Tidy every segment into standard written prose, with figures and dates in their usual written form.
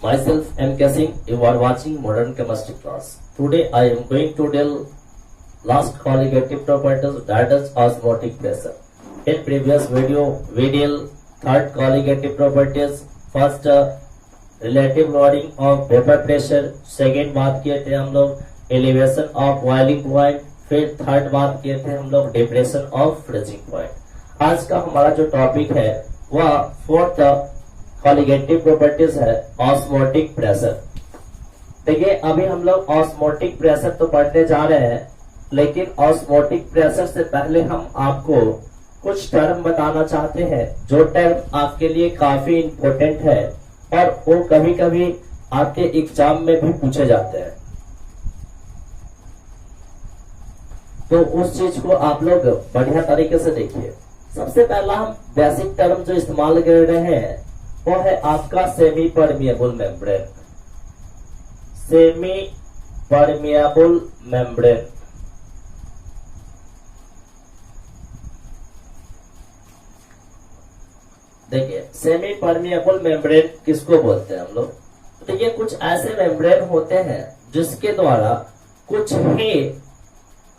Myself M. K Singh, you are watching Modern Chemistry class. Today I am going to tell last colligative properties, that is osmotic pressure. In previous video, we deal third colligative properties. First relative loading of vapor pressure. Second बात किए थे हम लोग elevation of boiling point. फिर third बात किए थे हम लोग depression of freezing point. आज का हमारा जो टॉपिक है वह फोर्थ कॉलिगेटिव प्रॉपर्टीज है ऑस्मोटिक प्रेशर। देखिए अभी हम लोग ऑस्मोटिक प्रेशर तो पढ़ने जा रहे हैं, लेकिन ऑस्मोटिक प्रेशर से पहले हम आपको कुछ टर्म बताना चाहते हैं जो टर्म आपके लिए काफी इंपॉर्टेंट है और वो कभी कभी आपके एग्जाम में भी पूछे जाते हैं। तो उस चीज को आप लोग बढ़िया तरीके से देखिए। सबसे पहला हम बेसिक टर्म जो इस्तेमाल कर रहे हैं वो है आपका semi permeable membrane. Semi permeable membrane देखिए, सेमी परमिएबल मेम्ब्रेन किसको बोलते हैं हम लोग? देखिए कुछ ऐसे मेम्ब्रेन होते हैं जिसके द्वारा कुछ ही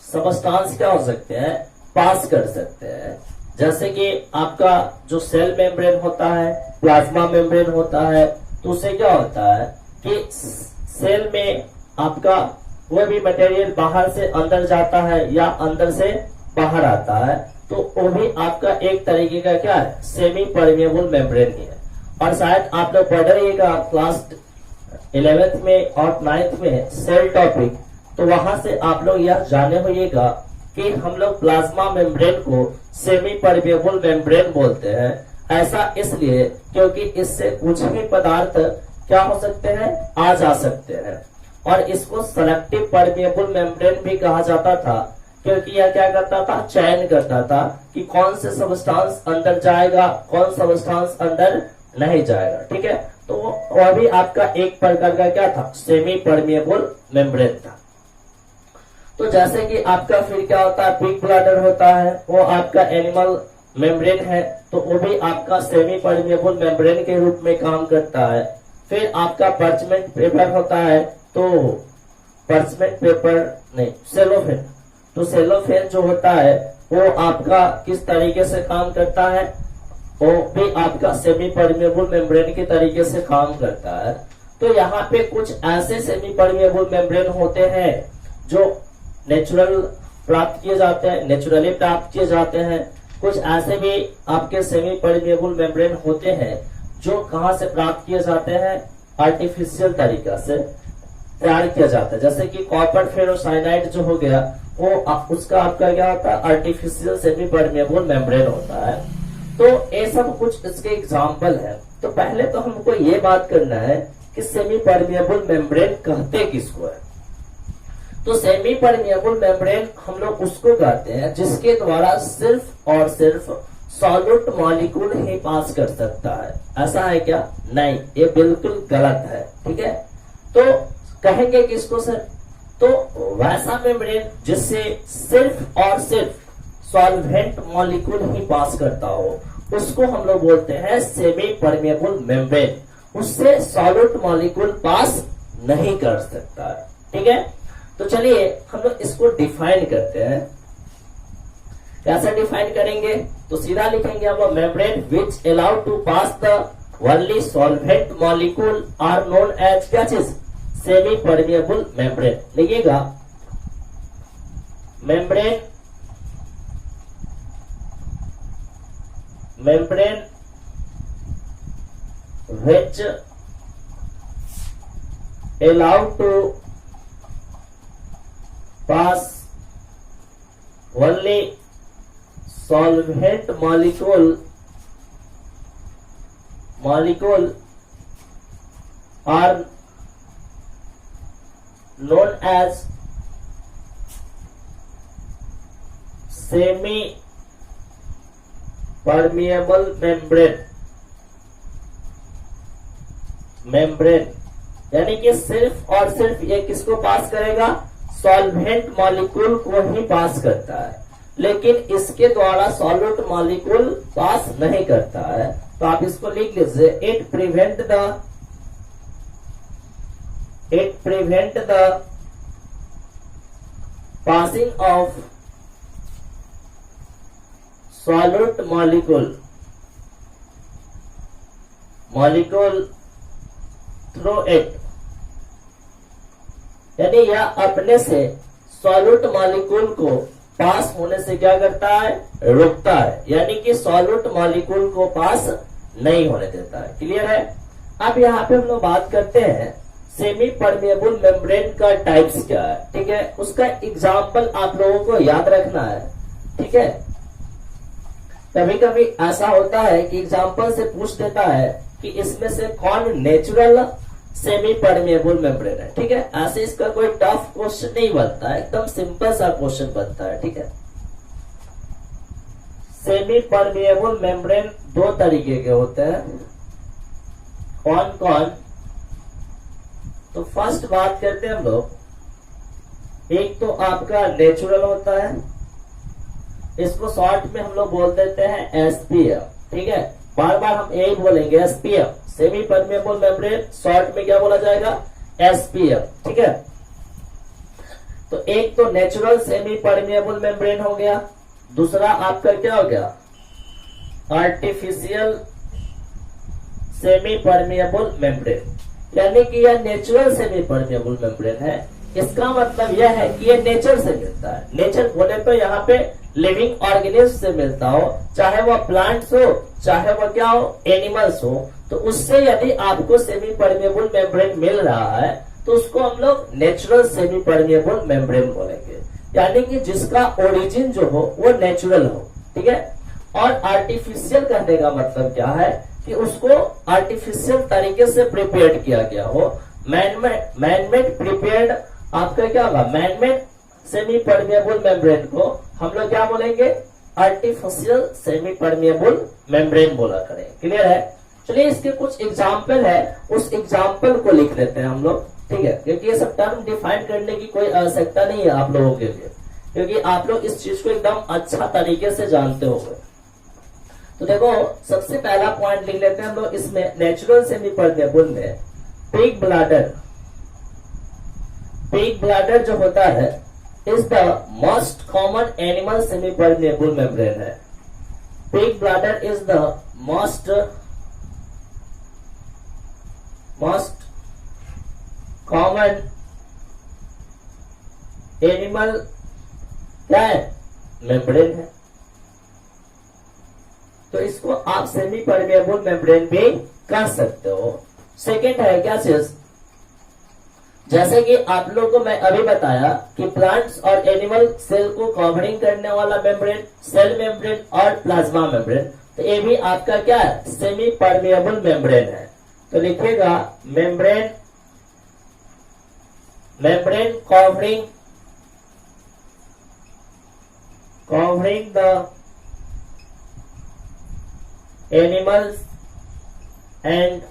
सबस्टांस क्या हो सकते हैं, पास कर सकते हैं। जैसे कि आपका जो सेल मेम्ब्रेन होता है, प्लाज्मा मेम्ब्रेन होता है, तो उससे क्या होता है कि सेल में आपका कोई भी मटेरियल बाहर से अंदर जाता है या अंदर से बाहर आता है, तो वो भी आपका एक तरीके का क्या है, सेमी परमिएबल मेम्ब्रेन ही है। और शायद आप लोग पढ़ रहिएगा क्लास 11th में और 9th में सेल टॉपिक, तो वहां से आप लोग यह जाने होइएगा कि हम लोग प्लाज्मा मेम्ब्रेन को सेमी परमिएबल मेम्ब्रेन बोलते हैं। ऐसा इसलिए क्योंकि इससे कुछ भी पदार्थ क्या हो सकते हैं, आ जा सकते हैं। और इसको सेलेक्टिव परमिएबल मेम्ब्रेन भी कहा जाता था क्योंकि यह क्या करता था, चयन करता था कि कौन से सबस्टांस अंदर जाएगा, कौन सबस्टांस अंदर नहीं जाएगा। ठीक है, तो वह भी आपका एक प्रकार का क्या था, सेमी परमिएबल मेम्ब्रेन था। तो जैसे कि आपका फिर क्या होता है, पिग ब्लैडर होता है, वो आपका एनिमल मेम्ब्रेन है, तो वो भी आपका सेमी परमिएबल मेम्ब्रेन के रूप में काम करता है। फिर आपका पर्चमेंट पेपर होता है, तो पर्चमेंट पेपर नहीं, सेलोफेन, तो सेलोफेन जो होता है वो आपका किस तरीके से काम करता है, वो भी आपका सेमी परमिएबल मेम्ब्रेन के तरीके से काम करता है। तो यहाँ पे कुछ ऐसे सेमी परमिएबल मेम्ब्रेन होते हैं जो नेचुरल प्राप्त किए जाते हैं, नेचुरली प्राप्त किए जाते हैं। कुछ ऐसे भी आपके सेमी परमिएबल मेम्ब्रेन होते हैं जो कहां से प्राप्त किए जाते हैं, आर्टिफिशियल तरीका से तैयार किया जाता है। जैसे कि कॉपर फेरोसाइनाइड जो हो गया वो उसका आपका क्या होता है, आर्टिफिशियल सेमी परमिएबल मेम्ब्रेन होता है। तो ये सब कुछ इसके एग्जाम्पल है। तो पहले तो हमको ये बात करना है कि सेमी परमिएबल मेम्ब्रेन कहते किसको है। तो सेमी परमिएबल मेम्ब्रेन हम लोग उसको कहते हैं जिसके द्वारा सिर्फ और सिर्फ सॉल्यूट मॉलिक्यूल ही पास कर सकता है। ऐसा है क्या? नहीं, ये बिल्कुल गलत है। ठीक है, तो कहेंगे किसको सर? तो वैसा मेम्ब्रेन जिससे सिर्फ और सिर्फ सॉल्वेंट मॉलिक्यूल ही पास करता हो, उसको हम लोग बोलते हैं सेमी परमिएबल मेम्ब्रेन। उससे सॉल्यूट मॉलिक्यूल पास नहीं कर सकता है। ठीक है, तो चलिए हम लोग इसको डिफाइन करते हैं। कैसे डिफाइन करेंगे? तो सीधा लिखेंगे हम, membrane which allow to pass the only solvent molecule are known as क्या चीज, सेमी परमिएबल मेम्ब्रेन। लिखिएगा membrane, membrane which allow to pass only solvent molecule are known as semi permeable membrane यानी कि सिर्फ और सिर्फ ये किसको पास करेगा, सॉल्वेंट मॉलिक्यूल को ही पास करता है, लेकिन इसके द्वारा सॉल्यूट मॉलिक्यूल पास नहीं करता है। तो आप इसको लिख लीजिए, it prevent the it prevent the passing of solute molecule through it, यानी यह अपने से सॉल्यूट मॉलिक्यूल को पास होने से क्या करता है, रोकता है, यानी कि सॉल्यूट मॉलिक्यूल को पास नहीं होने देता है। क्लियर है। अब यहाँ पे हम लोग बात करते हैं सेमी परमेबल मेम्ब्रेन का टाइप्स क्या है। ठीक है, उसका एग्जाम्पल आप लोगों को याद रखना है। ठीक है, कभी कभी ऐसा होता है कि एग्जाम्पल से पूछ देता है कि इसमें से कौन नेचुरल सेमी परमेबल मेम्ब्रेन है। ठीक है, ऐसे इसका कोई टफ क्वेश्चन नहीं बनता है, एकदम सिंपल सा क्वेश्चन बनता है। ठीक है, सेमी परमेबल मेम्ब्रेन दो तरीके के होते हैं। कौन कौन? तो फर्स्ट बात करते हैं हम लोग, एक तो आपका नेचुरल होता है, इसको शॉर्ट में हम लोग बोल देते हैं एसपीएम। ठीक है, बार बार हम यही बोलेंगे SPM, semi permeable membrane, short में क्या बोला जाएगा, एसपीएम। ठीक है, तो एक तो नेचुरल सेमी परमेबल मेम्ब्रेन हो गया, दूसरा आपका क्या हो गया, आर्टिफिशियल सेमी परमेबल मेम्ब्रेन। यानी कि यह नेचुरल सेमी परमेबल मेम्ब्रेन है, इसका मतलब यह है कि यह नेचर से मिलता है। नेचर बोले तो यहाँ पे लिविंग ऑर्गेनिज्म से मिलता हो, चाहे वह प्लांट्स हो चाहे वह क्या हो, एनिमल्स हो, तो उससे यदि आपको सेमी परमेबल मेम्ब्रेन मिल रहा है तो उसको हम लोग नेचुरल सेमी परमेबल मेम्ब्रेन बोलेंगे, यानी कि जिसका ओरिजिन जो हो वो नेचुरल हो। ठीक है, और आर्टिफिशियल कहने का मतलब क्या है कि उसको आर्टिफिशियल तरीके से प्रिपेयर किया गया हो। मैनमेड प्रिपेयर्ड आपका क्या होगा, मैनमेड सेमी परमेबल मेम्ब्रेन को हम लोग क्या बोलेंगे, आर्टिफिशियल सेमी परमेबल मेम्ब्रेन बोला करें। क्लियर है। चलिए इसके कुछ एग्जाम्पल है, उस एग्जाम्पल को लिख लेते हैं हम लोग। ठीक है, क्योंकि ये सब टर्म डिफाइन करने की कोई आवश्यकता नहीं है आप लोगों के लिए, क्योंकि आप लोग इस चीज को एकदम अच्छा तरीके से जानते होंगे। तो देखो सबसे पहला पॉइंट लिख लेते हैं हम लोग इसमें, नेचुरल सेमी परमेबल में पिग ब्लैडर जो होता है is the most common animal semi permeable membrane है। Pig bladder is the most common animal क्या है, मेम्ब्रेन है। तो इसको आप सेमी परमेबल मेम्ब्रेन भी कर सकते हो। सेकेंड है क्या चीज, जैसे कि आप लोगों को मैं अभी बताया कि प्लांट्स और एनिमल सेल को कवरिंग करने वाला मेम्ब्रेन, सेल मेम्ब्रेन और प्लाज्मा मेम्ब्रेन, तो ये भी आपका क्या है, सेमी परमेबल मेम्ब्रेन है। तो लिखिएगा membrane covering the animals and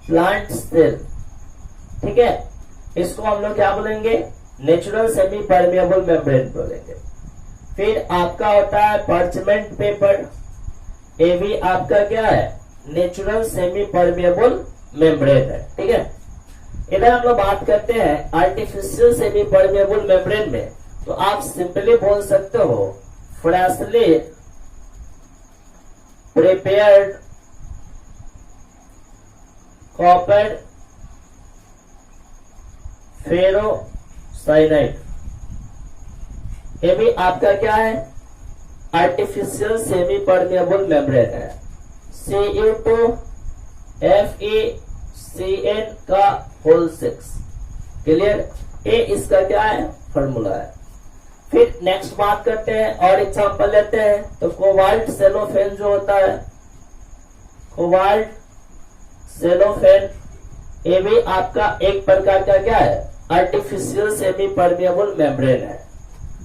plant cell. ठीक है, इसको हम लोग क्या बोलेंगे, नेचुरल सेमी परमेबल मेम्ब्रेन बोलेंगे। फिर आपका होता है पर्चमेंट पेपर, ये भी आपका क्या है, नेचुरल सेमी परमेबल मेम्ब्रेन है। ठीक है, इधर हम लोग बात करते हैं आर्टिफिशियल सेमी परमेबल मेम्ब्रेन में, तो आप सिंपली बोल सकते हो फ्रेशली प्रिपेयर्ड कॉपर फेरोसाइनाइड, ये भी आपका क्या है, आर्टिफिशियल सेमी परमेबल मेम्ब्रेन है। CU2FeCN का होल 6। क्लियर, ये इसका क्या है, फॉर्मूला है। फिर नेक्स्ट बात करते हैं और एग्जांपल लेते हैं, तो कोबाल्ट सेलोफेन जो होता है, कोबाल्ट सेलोफेन, ये भी आपका एक प्रकार का क्या है, आर्टिफिशियल सेमी परमेबल मेम्ब्रेन है।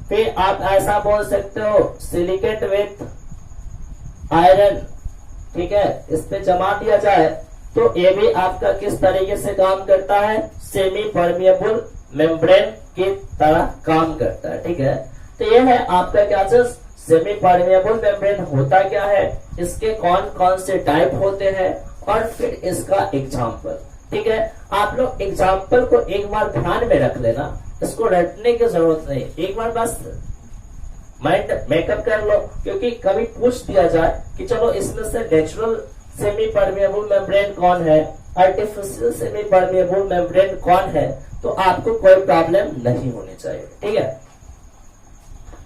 फिर आप ऐसा बोल सकते हो सिलिकेट विथ आयरन। ठीक है, इस पे जमा दिया जाए तो ये भी आपका किस तरीके से काम करता है, सेमी परमेबल मेम्ब्रेन की तरह काम करता है। ठीक है, तो ये है आपका क्या चीज, सेमी परमेबल मेम्ब्रेन होता क्या है, इसके कौन कौन से टाइप होते हैं और फिर इसका एग्जाम्पल। ठीक है, आप लोग एग्जाम्पल को एक बार ध्यान में रख लेना, इसको रटने की जरूरत नहीं, एक बार बस माइंड मेकअप कर लो, क्योंकि कभी पूछ दिया जाए कि चलो इसमें से नेचुरल सेमी परमेबल मेम्ब्रेन कौन है, आर्टिफिशियल सेमी परमेबल मेम्ब्रेन कौन है, तो आपको कोई प्रॉब्लम नहीं होनी चाहिए। ठीक है,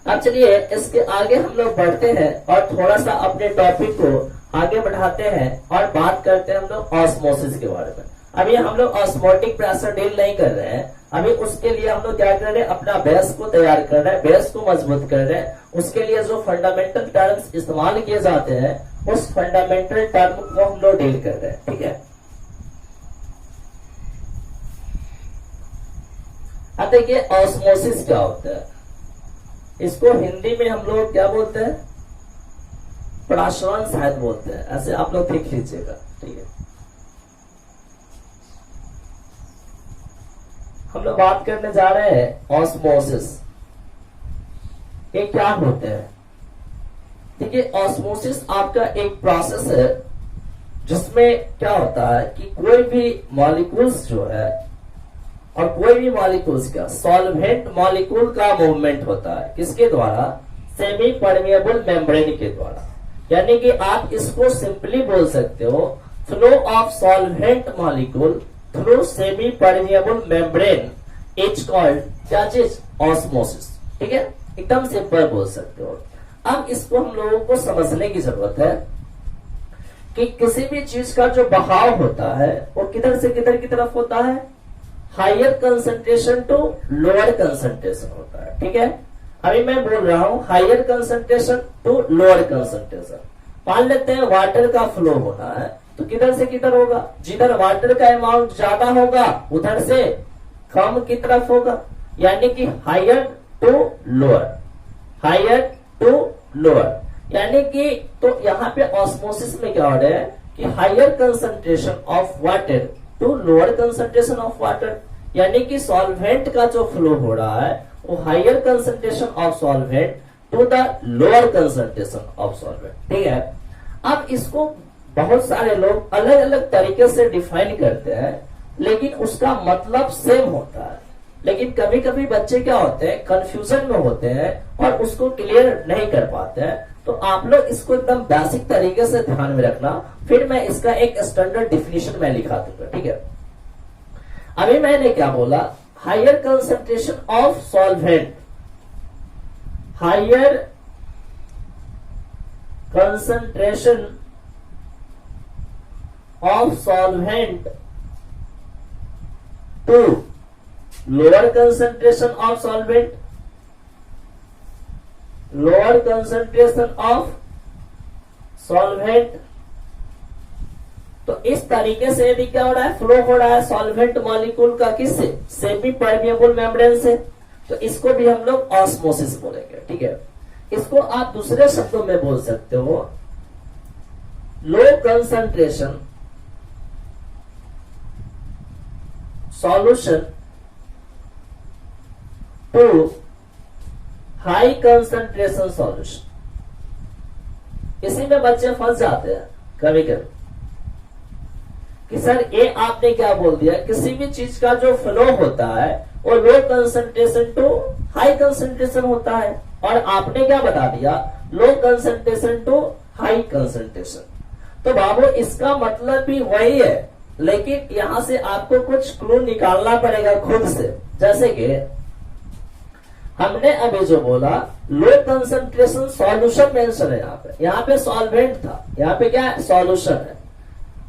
अब चलिए इसके आगे हम लोग बढ़ते हैं और थोड़ा सा अपने टॉपिक को आगे बढ़ाते हैं और बात करते हैं हम लोग ऑस्मोसिस के बारे में। अभी हम लोग ऑस्मोटिक प्रेशर डील नहीं कर रहे हैं, अभी उसके लिए हम लोग क्या कर रहे हैं, अपना बेस को तैयार कर रहे हैं, बेस को मजबूत कर रहे हैं। उसके लिए जो फंडामेंटल टर्म्स इस्तेमाल किए जाते हैं उस फंडामेंटल टर्म को हम लोग डील कर रहे हैं। ठीक है, अब देखिए ऑस्मोसिस क्या होता है, इसको हिंदी में हम लोग क्या बोलते हैं, प्रसारण शायद बोलते हैं, ऐसे आप लोग देख लीजिएगा। ठीक है, हम लोग बात करने जा रहे हैं ऑस्मोसिस, ये क्या होते हैं। देखिए ऑस्मोसिस आपका एक प्रोसेस है जिसमें क्या होता है कि कोई भी मॉलिक्यूल्स जो है और कोई भी मॉलिक्यूल्स का सॉल्वेंट मॉलिक्यूल का मूवमेंट होता है, किसके द्वारा, सेमी परमेबल मेम्ब्रेन के द्वारा। यानी कि आप इसको सिंपली बोल सकते हो, flow of solvent molecule through semi permeable membrane is called क्या चीज, ऑस्मोसिस। ठीक है, एकदम सिंपल बोल सकते हो। अब इसको हम लोगों को समझने की जरूरत है कि किसी भी चीज का जो बहाव होता है वो किधर से किधर की तरफ होता है, higher concentration to lower concentration होता है। ठीक है, अभी मैं बोल रहा हूं higher concentration to lower concentration. मान लेते हैं वाटर का फ्लो होना है तो किधर से किधर होगा, जिधर वाटर का अमाउंट ज्यादा होगा उधर से कम की तरफ होगा, यानी कि higher to lower, higher to lower. यानी कि तो यहाँ पे ऑस्मोसिस में क्या हो रहा है कि higher concentration of water to lower concentration of water, यानी कि सॉल्वेंट का जो फ्लो हो रहा है वो higher concentration of solvent to the lower concentration of solvent. ठीक है, अब इसको बहुत सारे लोग अलग अलग तरीके से डिफाइन करते हैं, लेकिन उसका मतलब सेम होता है। लेकिन कभी कभी बच्चे क्या होते हैं, कंफ्यूजन में होते हैं और उसको क्लियर नहीं कर पाते हैं। तो आप लोग इसको एकदम बेसिक तरीके से ध्यान में रखना, फिर मैं इसका एक स्टैंडर्ड डिफिनेशन में लिखा दूंगा। ठीक है, अभी मैंने क्या बोला, higher concentration of solvent, higher concentration of solvent to lower concentration of solvent, lower concentration of solvent. तो इस तरीके से यदि क्या हो रहा है, फ्लो हो रहा है सॉल्वेंट मॉलिक्यूल का किससे, सेमी परमेबल मेम्ब्रेन से, तो इसको भी हम लोग ऑस्मोसिस बोलेंगे। ठीक है, इसको आप दूसरे शब्दों में बोल सकते हो, low concentration solution to high concentration solution. इसी में बच्चे फंस जाते हैं कभी कभी कि सर ये आपने क्या बोल दिया, किसी भी चीज का जो फ्लो होता है वो low concentration to high concentration होता है, और आपने क्या बता दिया, low concentration to high concentration. तो बाबू इसका मतलब भी वही है, लेकिन यहां से आपको कुछ क्लू निकालना पड़ेगा खुद से। जैसे कि हमने अभी जो बोला लो कंसंट्रेशन सॉल्यूशन मेंशन है, यहाँ पे सॉल्वेंट था, यहाँ पे क्या है, सॉल्यूशन है।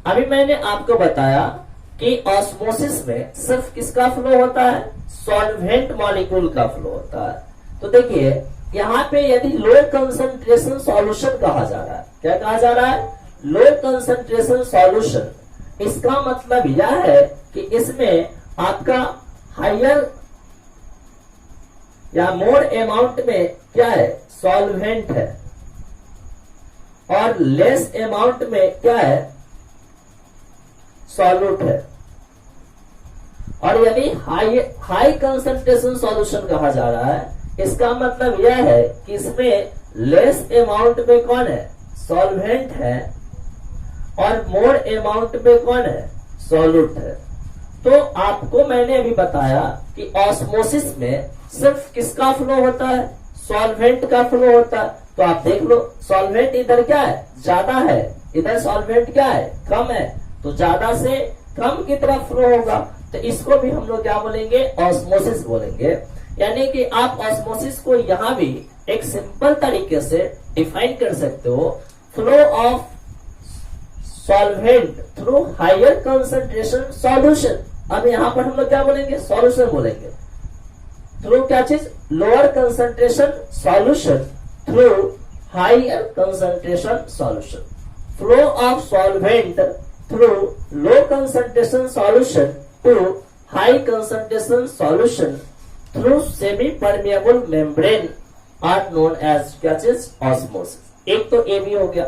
अभी मैंने आपको बताया कि ऑस्मोसिस में सिर्फ किसका फ्लो होता है, सॉल्वेंट मॉलिक्यूल का फ्लो होता है। तो देखिए यहाँ पे यदि लो कंसंट्रेशन सॉल्यूशन कहा जा रहा है, क्या कहा जा रहा है, लो कंसंट्रेशन सॉल्यूशन, इसका मतलब यह है कि इसमें आपका हायर या मोर अमाउंट में क्या है, सॉल्वेंट है, और लेस अमाउंट में क्या है, सॉल्यूट है। और यदि हाई कंसंट्रेशन सॉल्यूशन कहा जा रहा है, इसका मतलब यह है कि इसमें लेस अमाउंट में कौन है, सॉल्वेंट है, और मोर अमाउंट में कौन है, सॉल्यूट है। तो आपको मैंने अभी बताया कि ऑस्मोसिस में सिर्फ किसका फ्लो होता है, सॉल्वेंट का फ्लो होता है। तो आप देख लो सॉल्वेंट इधर क्या है, ज्यादा है, इधर सॉल्वेंट क्या है, कम है, तो ज्यादा से कम की तरफ फ्लो होगा। तो इसको भी हम लोग क्या बोलेंगे, ऑस्मोसिस बोलेंगे। यानी कि आप ऑस्मोसिस को यहां भी एक सिंपल तरीके से डिफाइन कर सकते हो, flow of solvent through higher concentration solution. अब यहां पर हम लोग क्या बोलेंगे, सॉल्यूशन बोलेंगे। थ्रू क्या चीज, lower concentration solution through higher concentration solution. Flow of solvent through low concentration solution to high concentration solution through semi permeable membrane are known as क्या चीज, ऑस्मोसिस। एक तो ये भी हो गया।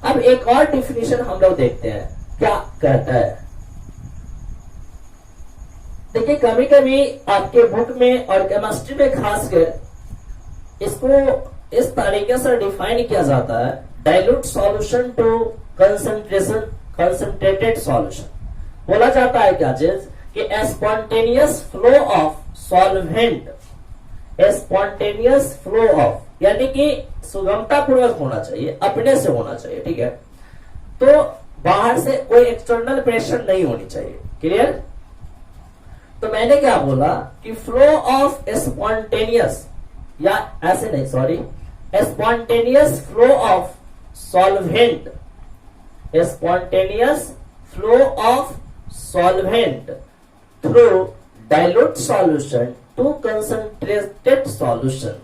अब एक और डिफिनेशन हम लोग देखते हैं क्या कहता है। देखिए कभी कभी आपके बुक में और केमिस्ट्री में खासकर इसको इस तरीके से डिफाइन किया जाता है, dilute solution to concentrated solution. बोला जाता है क्या चीज कि spontaneous flow of solvent, spontaneous flow of यानी कि सुगमता पूर्वक होना चाहिए, अपने से होना चाहिए, ठीक है। तो बाहर से कोई एक्सटर्नल प्रेशर नहीं होनी चाहिए, क्लियर। तो मैंने क्या बोला कि फ्लो ऑफ स्पॉन्टेनियस, या ऐसे नहीं, sorry, spontaneous flow of solvent, spontaneous flow of solvent through dilute solution to concentrated solution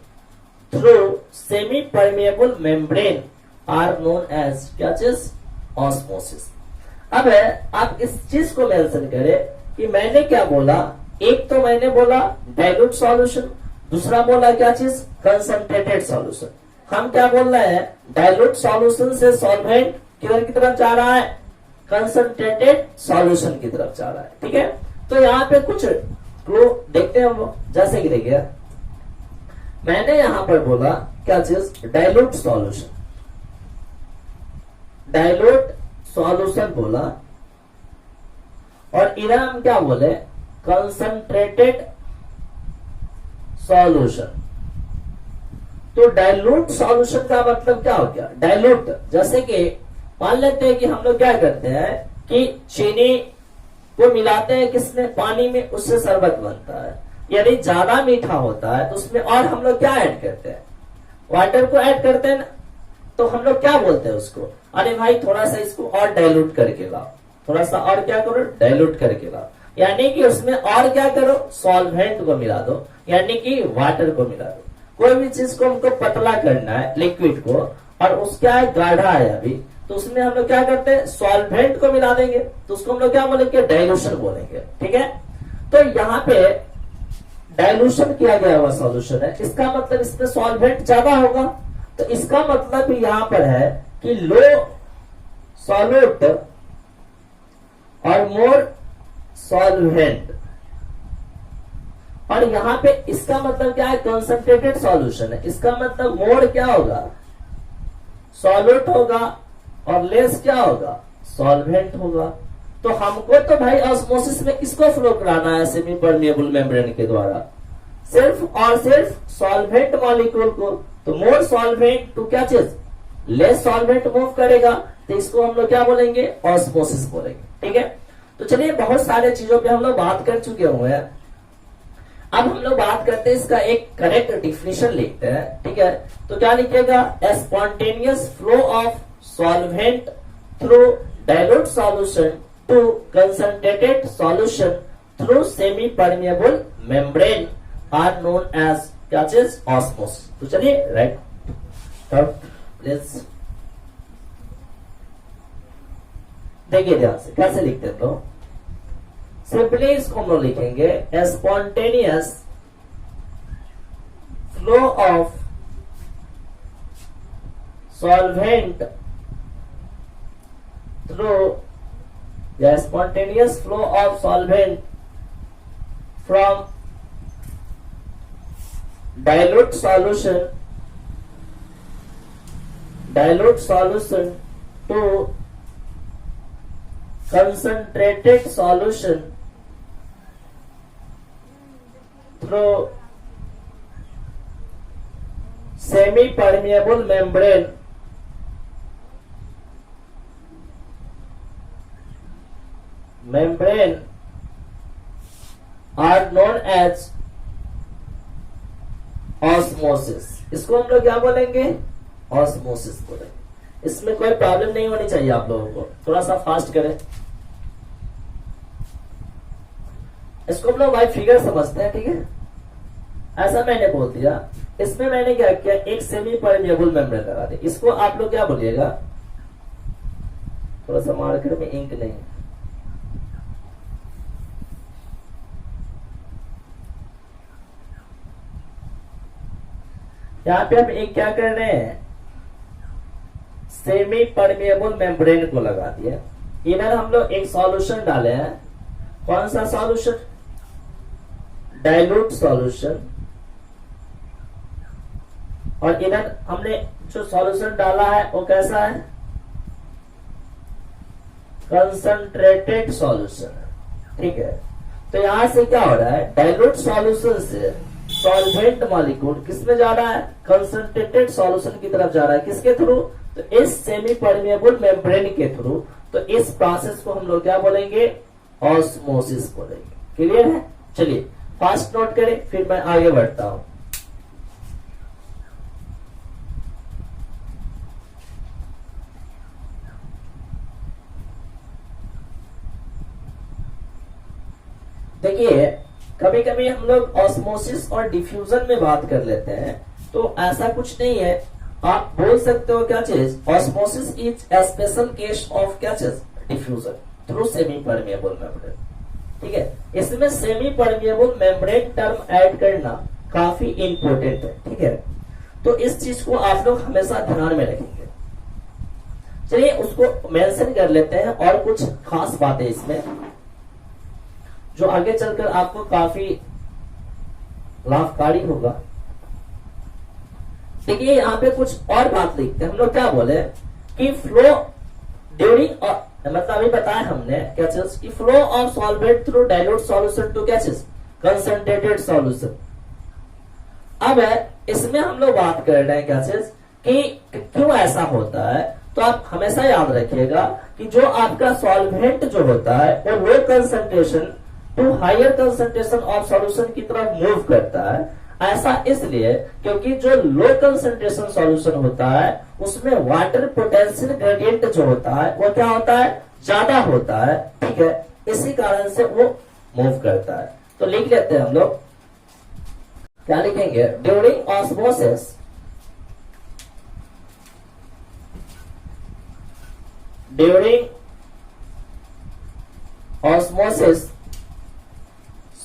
through semi permeable membrane are known as क्या चीज, ऑस्मोसिस। अब आप इस चीज को मेंशन करें कि मैंने क्या बोला, एक तो मैंने बोला डाइल्यूट सॉल्यूशन, दूसरा बोला क्या चीज, कंसंट्रेटेड सॉल्यूशन। हम क्या बोल रहे हैं, डाइल्यूट सॉल्यूशन से सॉल्वेंट किधर की तरफ जा रहा है, कंसंट्रेटेड सॉल्यूशन की तरफ जा रहा है, ठीक है। तो यहाँ पे कुछ क्लू देखते हैं हम लोग, जैसे कि देखिए मैंने यहां पर बोला क्या चीज, डाइल्यूट सॉल्यूशन, डाइल्यूट सॉल्यूशन बोला, और इधर हम क्या बोले, कंसंट्रेटेड सॉल्यूशन। तो डाइल्यूट सॉल्यूशन का मतलब क्या हो गया, डाइल्यूट, जैसे कि मान लेते हैं कि हम लोग क्या करते हैं कि चीनी को मिलाते हैं किसमें, पानी में, उससे शरबत बनता है। यदि ज्यादा मीठा होता है तो उसमें और हम लोग क्या ऐड करते हैं, वाटर को ऐड करते हैं ना। तो हम लोग क्या बोलते हैं उसको, अरे भाई थोड़ा सा इसको और डाइल्यूट करके लाओ, थोड़ा सा और क्या करो, डाइल्यूट करके लाओ। यानी कि उसमें और क्या करो, सॉल्वेंट को मिला दो, यानी कि वाटर को मिला दो। कोई भी चीज को हमको पतला करना है, लिक्विड को, और उसका गाढ़ा है अभी, तो उसमें हम लोग क्या करते हैं, सॉल्वेंट को मिला देंगे, तो उसको हम लोग क्या बोलेंगे, डाइल्यूशन बोलेंगे, ठीक है। तो यहाँ पे डाइल्यूशन किया गया हुआ सॉल्यूशन है, इसका मतलब इसमें सॉल्वेंट ज्यादा होगा। तो इसका मतलब यहाँ पर है कि लो सॉल्यूट और मोर सॉल्वेंट, और यहाँ पे इसका मतलब क्या है, कंसंट्रेटेड सॉल्यूशन है। इसका मतलब मोर क्या होगा, सॉल्यूट होगा, और लेस क्या होगा, सॉल्वेंट होगा। तो हमको तो भाई ऑस्मोसिस में किसको फ्लो कराना है, सेमी परमिएबल मेम्ब्रेन के द्वारा, सिर्फ और सिर्फ सॉल्वेंट मॉलिक्यूल को। तो मोर सॉल्वेंट टू क्या चीज, लेस सॉल्वेंट मूव करेगा, तो इसको हम लोग क्या बोलेंगे, ऑस्मोसिस बोलेंगे, ठीक है। तो चलिए बहुत सारे चीजों पे हम लोग बात कर चुके हुए हैं। अब हम लोग बात करते हैं इसका एक करेक्ट डिफिनेशन लिखते हैं, ठीक है। तो क्या लिखेगा, spontaneous flow of solvent through dilute solution to concentrated solution through semi permeable membrane are known as क्या चीज, ऑस्मोसिस। तो चलिए राइट प्लीज देखिए ध्यान से कैसे लिखते हैं। तो सिंपली इसको हम लोग लिखेंगे, spontaneous flow of solvent through, या spontaneous flow of solvent from dilute solution to concentrated solution through semi permeable membrane are known as osmosis. इसको हम लोग क्या बोलेंगे? ऑस्मोसिस बोलेंगे। इसमें कोई प्रॉब्लम नहीं होनी चाहिए आप लोगों को। थोड़ा सा फास्ट करें। इसको हम लोग बाय फिगर समझते हैं, ठीक है? ऐसा मैंने बोल दिया। इसमें मैंने क्या किया, एक सेमी परमेबल मेम्ब्रेन लगा दिया। इसको आप लोग क्या बोलिएगा? थोड़ा सा मार्कर में इंक नहीं है। यहां पे हम एक क्या कर रहे हैं, सेमी परमेबल मेम्ब्रेन को लगा दिया। इधर हम लोग एक सॉल्यूशन डाले हैं। कौन सा सॉल्यूशन? Dilute solution. और इधर हमने जो सॉल्यूशन डाला है वो कैसा है? कंसंट्रेटेड सॉल्यूशन, ठीक है? तो यहां से क्या हो रहा है, डाइल्यूट सॉल्यूशन से सॉल्वेंट मॉलिक्यूल किस में जा रहा है? कंसंट्रेटेड सॉल्यूशन की तरफ जा रहा है। किसके थ्रू? तो इस सेमी परमेबल मेम्ब्रेन के थ्रू। तो इस प्रोसेस को हम लोग क्या बोलेंगे? ऑस्मोसिस बोलेंगे। क्लियर है? चलिए फास्ट नोट करें, फिर मैं आगे बढ़ता हूं। देखिए, कभी कभी हम लोग ऑस्मोसिस और डिफ्यूजन में बात कर लेते हैं, तो ऐसा कुछ नहीं है। आप बोल सकते हो क्या चीज? Osmosis is a special case of क्या चीज? Diffusion through semi permeable membrane, ठीक है? इसमें semi permeable membrane term add करना काफी इंपॉर्टेंट है, ठीक है? तो इस चीज को आप लोग हमेशा ध्यान में रखेंगे। चलिए उसको मेंशन कर लेते हैं। और कुछ खास बातें इसमें जो आगे चलकर आपको काफी लाभकारी होगा। देखिए यहाँ पे कुछ और बात लिखते हैं। हम लोग क्या बोले कि फ्लो ड्यूरिंग, मतलब अभी बताया हमने क्या चीज कि flow of solvent through dilute solution to क्या चीज? Concentrated solution. अब इसमें हम लोग बात कर रहे हैं क्या चीज कि क्यों ऐसा होता है। तो आप हमेशा याद रखिएगा कि जो आपका सॉल्वेंट जो होता है वो low concentration to higher concentration of solution की तरफ मूव करता है। ऐसा इसलिए क्योंकि जो लो कंसंट्रेशन सॉल्यूशन होता है उसमें वाटर पोटेंशियल ग्रेडियंट जो होता है वो क्या होता है? ज्यादा होता है, ठीक है? इसी कारण से वो मूव करता है। तो लिख लेते हैं हम लोग, क्या लिखेंगे? During osmosis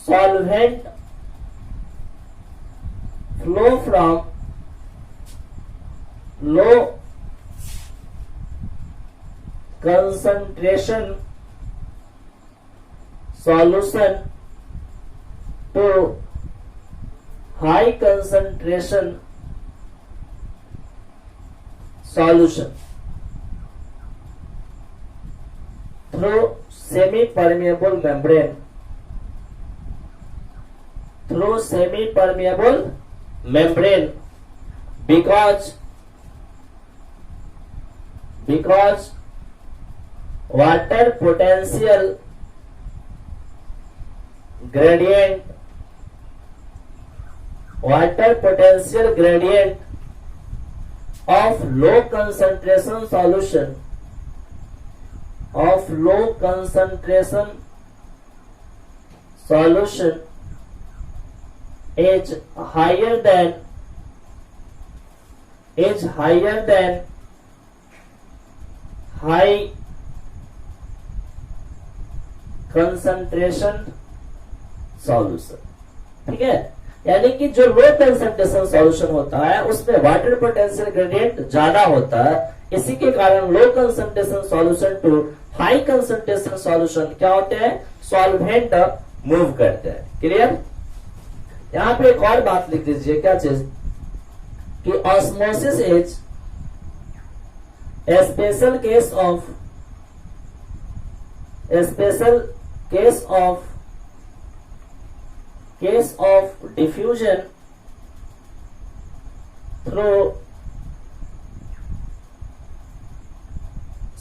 solvent flow from low concentration solution to high concentration solution through semi-permeable membrane. Through semi-permeable membrane because water potential gradient of low concentration solution is higher than high concentration solution, ठीक है? यानी कि जो लो concentration solution होता है उसमें water potential gradient ज्यादा होता है। इसी के कारण low concentration solution to high concentration solution क्या होते हैं? सॉल्वेंट मूव करते हैं। क्लियर? यहां पे एक और बात लिख दीजिए, क्या चीज कि osmosis is a special case of special case of diffusion through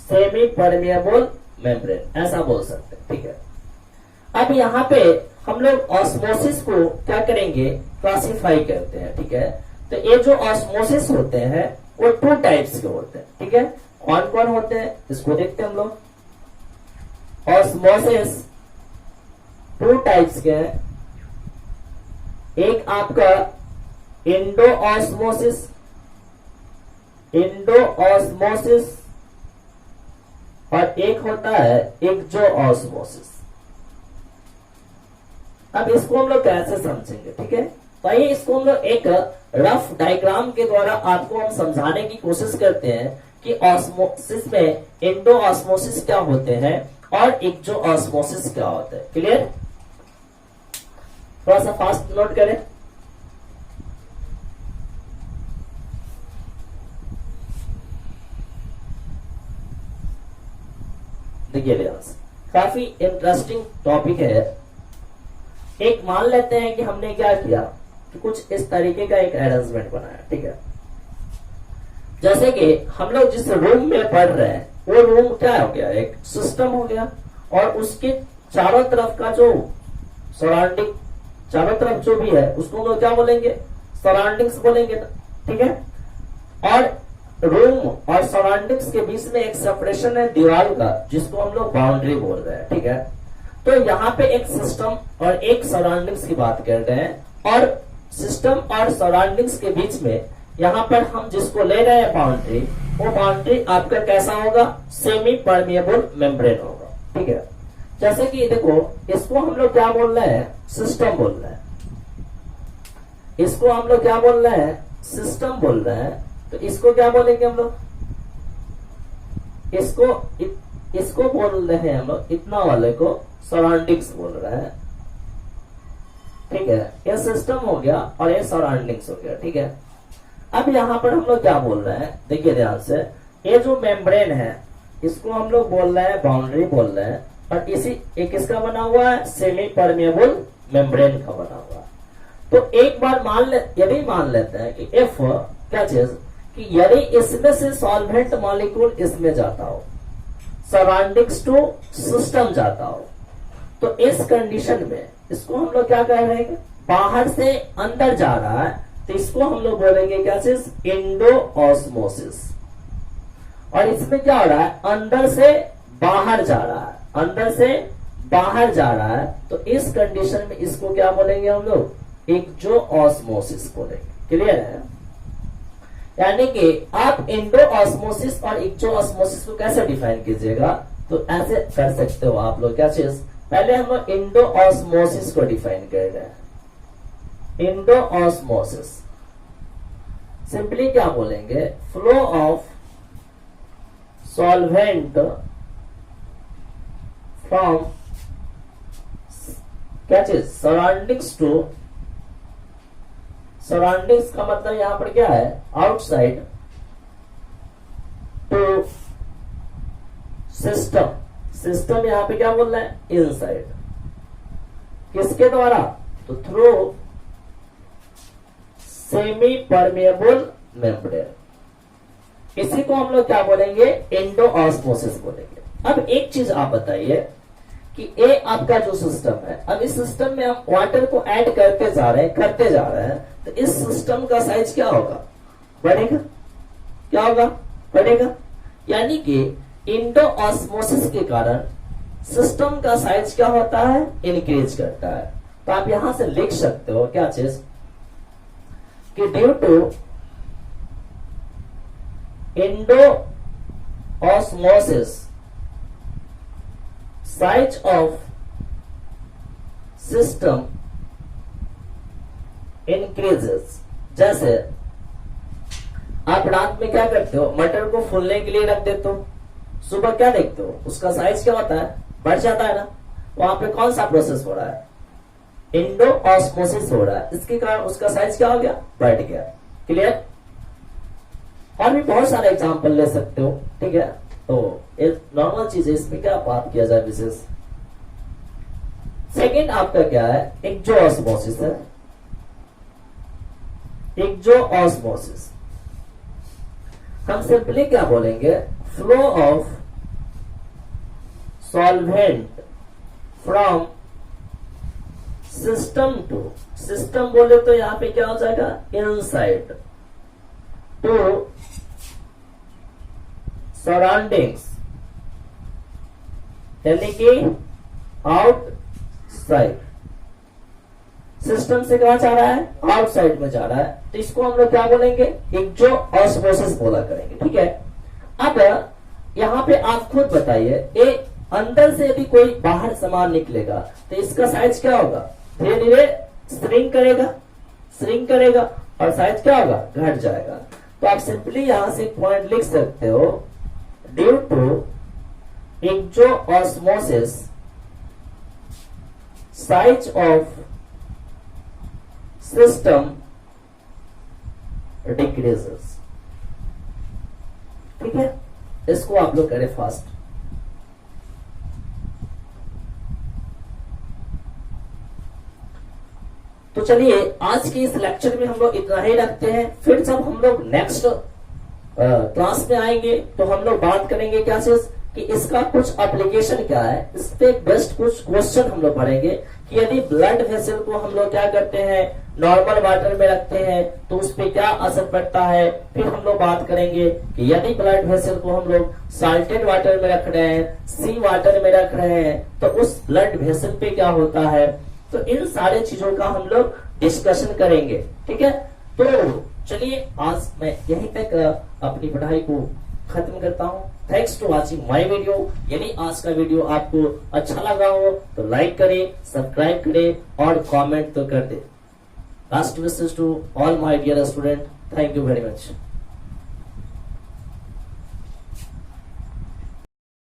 semi permeable membrane, ऐसा बोल सकते हैं। ठीक है, अब यहाँ पे हम लोग ऑस्मोसिस को क्या करेंगे, क्लासिफाई करते हैं। ठीक है, तो ये जो ऑस्मोसिस होते हैं वो 2 टाइप्स के होते हैं। ठीक है, कौन कौन होते हैं इसको देखते हैं हम लोग। ऑस्मोसिस 2 टाइप्स के हैं। एक आपका इंडो ऑस्मोसिस और एक होता है एक्सो ऑस्मोसिस। अब इसको हम लोग कैसे समझेंगे? ठीक है, तो आइए इसको हम लोग एक रफ डायग्राम के द्वारा आपको हम समझाने की कोशिश करते हैं कि ऑस्मोसिस में इंडो ऑस्मोसिस क्या होते हैं और एक्सो ऑस्मोसिस क्या होता है। क्लियर? थोड़ा सा फास्ट नोट करें। देखिए व्यास, काफी इंटरेस्टिंग टॉपिक है। एक मान लेते हैं कि हमने क्या किया कि कुछ इस तरीके का एक अरेंजमेंट बनाया। ठीक है, जैसे कि हम लोग जिस रूम में पढ़ रहे हैं वो रूम क्या हो गया, एक सिस्टम हो गया, और उसके चारों तरफ का जो सराउंडिंग, चारों तरफ जो भी है उसको हम लोग क्या बोलेंगे, सराउंडिंग्स बोलेंगे। ठीक है, और रूम और सराउंडिंग्स के बीच में एक सेपरेशन है दीवार का, जिसको हम लोग बाउंड्री बोल रहे हैं। ठीक है, तो यहाँ पे एक सिस्टम और एक सराउंडिंग्स की बात कर रहे हैं, और सिस्टम और सराउंडिंग्स के बीच में यहाँ पर हम जिसको ले रहे हैं बाउंड्री, वो बाउंड्री आपका कैसा होगा, सेमी परमिएबल मेम्ब्रेन होगा। ठीक है, जैसे कि देखो इसको हम लोग क्या बोल रहे हैं, सिस्टम बोल रहे हैं। इसको हम लोग क्या बोल रहे हैं, सिस्टम बोल रहे हैं। तो इसको क्या बोलेंगे हम लोग, इसको बोल रहे हैं हम लोग, इतना वाले को सराउंडिंग्स बोल रहे हैं। ठीक है, ये सिस्टम हो गया और ये सराउंडिंग्स हो गया। ठीक है, अब यहाँ पर हम लोग क्या बोल रहे हैं, देखिए ध्यान से, ये जो मेम्ब्रेन है इसको हम लोग बोल रहे हैं बाउंड्री बोल रहे हैं, और इसी एक इसका बना हुआ है सेमी परमिएबल मेम्ब्रेन का बना हुआ। तो एक बार यदि मान लेते हैं कि इफ क्या चीज, कि यदि इसमें से सॉल्वेंट मॉलिक्यूल इसमें जाता हो, सराउंडिंग्स टू सिस्टम जाता हो, तो इस कंडीशन में इसको हम लोग क्या कह रहे हैं, बाहर से अंदर जा रहा है, तो इसको हम लोग बोलेंगे क्या चीज, इंडो ऑस्मोसिस। और इसमें क्या हो रहा है, अंदर से बाहर जा रहा है, अंदर से बाहर जा रहा है, तो इस कंडीशन में इसको क्या बोलेंगे हम लोग, एक्सो ऑस्मोसिस बोलेंगे। क्लियर है? यानी कि आप इंडो ऑस्मोसिस और एक्सो ऑस्मोसिस को कैसे डिफाइन कीजिएगा, तो ऐसे कर सकते हो आप लोग। क्या चीज, पहले हम लोग इंडो ऑस्मोसिस को डिफाइन कर रहे हैं। इंडो ऑस्मोसिस सिंपली क्या बोलेंगे, फ्लो ऑफ सॉल्वेंट फ्रॉम क्या चीज, सराउंडिंग्स टू, सराउंडिंग्स का मतलब यहां पर क्या है, आउटसाइड, टू सिस्टम, सिस्टम यहां पे क्या बोल रहा है, इनसाइड। किसके द्वारा, तो थ्रू सेमी परमिएबल मेम्ब्रेन। इसी को हम लोग क्या बोलेंगे, इंडो ऑस्मोसिस बोलेंगे। अब एक चीज आप बताइए कि ये आपका जो सिस्टम है, अब इस सिस्टम में हम वाटर को ऐड करते जा रहे हैं, तो इस सिस्टम का साइज क्या होगा, बढ़ेगा। क्या होगा, बढ़ेगा। यानी कि इंडो ऑस्मोसिस के कारण सिस्टम का साइज क्या होता है, इंक्रीज करता है। तो आप यहां से लिख सकते हो क्या चीज, कि due to endo osmosis size of system increases. जैसे आप रात में क्या करते हो, मटर को फूलने के लिए रख देते हो, सुबह क्या देखते हो, उसका साइज क्या होता है, बढ़ जाता है ना। वहां पे कौन सा प्रोसेस हो रहा है, इंडो ऑस्मोसिस हो रहा है, इसके कारण उसका साइज क्या हो गया, बढ़ गया। क्लियर? और भी बहुत सारे एग्जांपल ले सकते हो। ठीक है, तो एक नॉर्मल चीज है, इसमें क्या बात किया जाए विशेष। सेकेंड आपका क्या है, एक्जोऑस्मोसिस है। एक्जोऑस्मोसिस हम सिंपली क्या बोलेंगे, flow of solvent from system to, system बोले तो यहां पे क्या हो जाएगा, इनसाइड टू सराउंडिंग्स, यानी कि आउटसाइड। सिस्टम से कहां जा रहा है, आउटसाइड में जा रहा है, तो इसको हम लोग क्या बोलेंगे, एक्जोऑस्मोसिस बोला करेंगे। ठीक है, अब यहां पे आप खुद बताइए, एक अंदर से यदि कोई बाहर सामान निकलेगा तो इसका साइज क्या होगा, धीरे धीरे श्रिंक करेगा और साइज क्या होगा, घट जाएगा। तो आप सिंपली यहां से पॉइंट लिख सकते हो, due to exosmosis size of system decreases. ठीक है, इसको आप लोग करें फास्ट। तो चलिए आज के इस लेक्चर में हम लोग इतना ही रखते हैं, फिर जब हम लोग नेक्स्ट क्लास में आएंगे तो हम लोग बात करेंगे क्या चीज, कि इसका कुछ एप्लीकेशन क्या है, इस पे बेस्ट कुछ क्वेश्चन हम लोग पढ़ेंगे कि यदि ब्लड वेसल को हम लोग क्या करते हैं, नॉर्मल वाटर में रखते हैं तो उस पे क्या असर पड़ता है। फिर हम लोग बात करेंगे कि यदि ब्लड वेसल को हम लोग साल्टेड वाटर में रख रहे हैं, सी वाटर में रख रहे हैं, तो उस ब्लड वेसल पे क्या होता है। तो इन सारे चीजों का हम लोग डिस्कशन करेंगे। ठीक है, तो चलिए आज मैं यहीं तक अपनी पढ़ाई को खत्म करता हूँ। Thanks to watching my video. यदि आज का वीडियो आपको अच्छा लगा हो तो लाइक करें, सब्सक्राइब करें और कमेंट तो कर दे। Last wishes to all my dear student, thank you very much.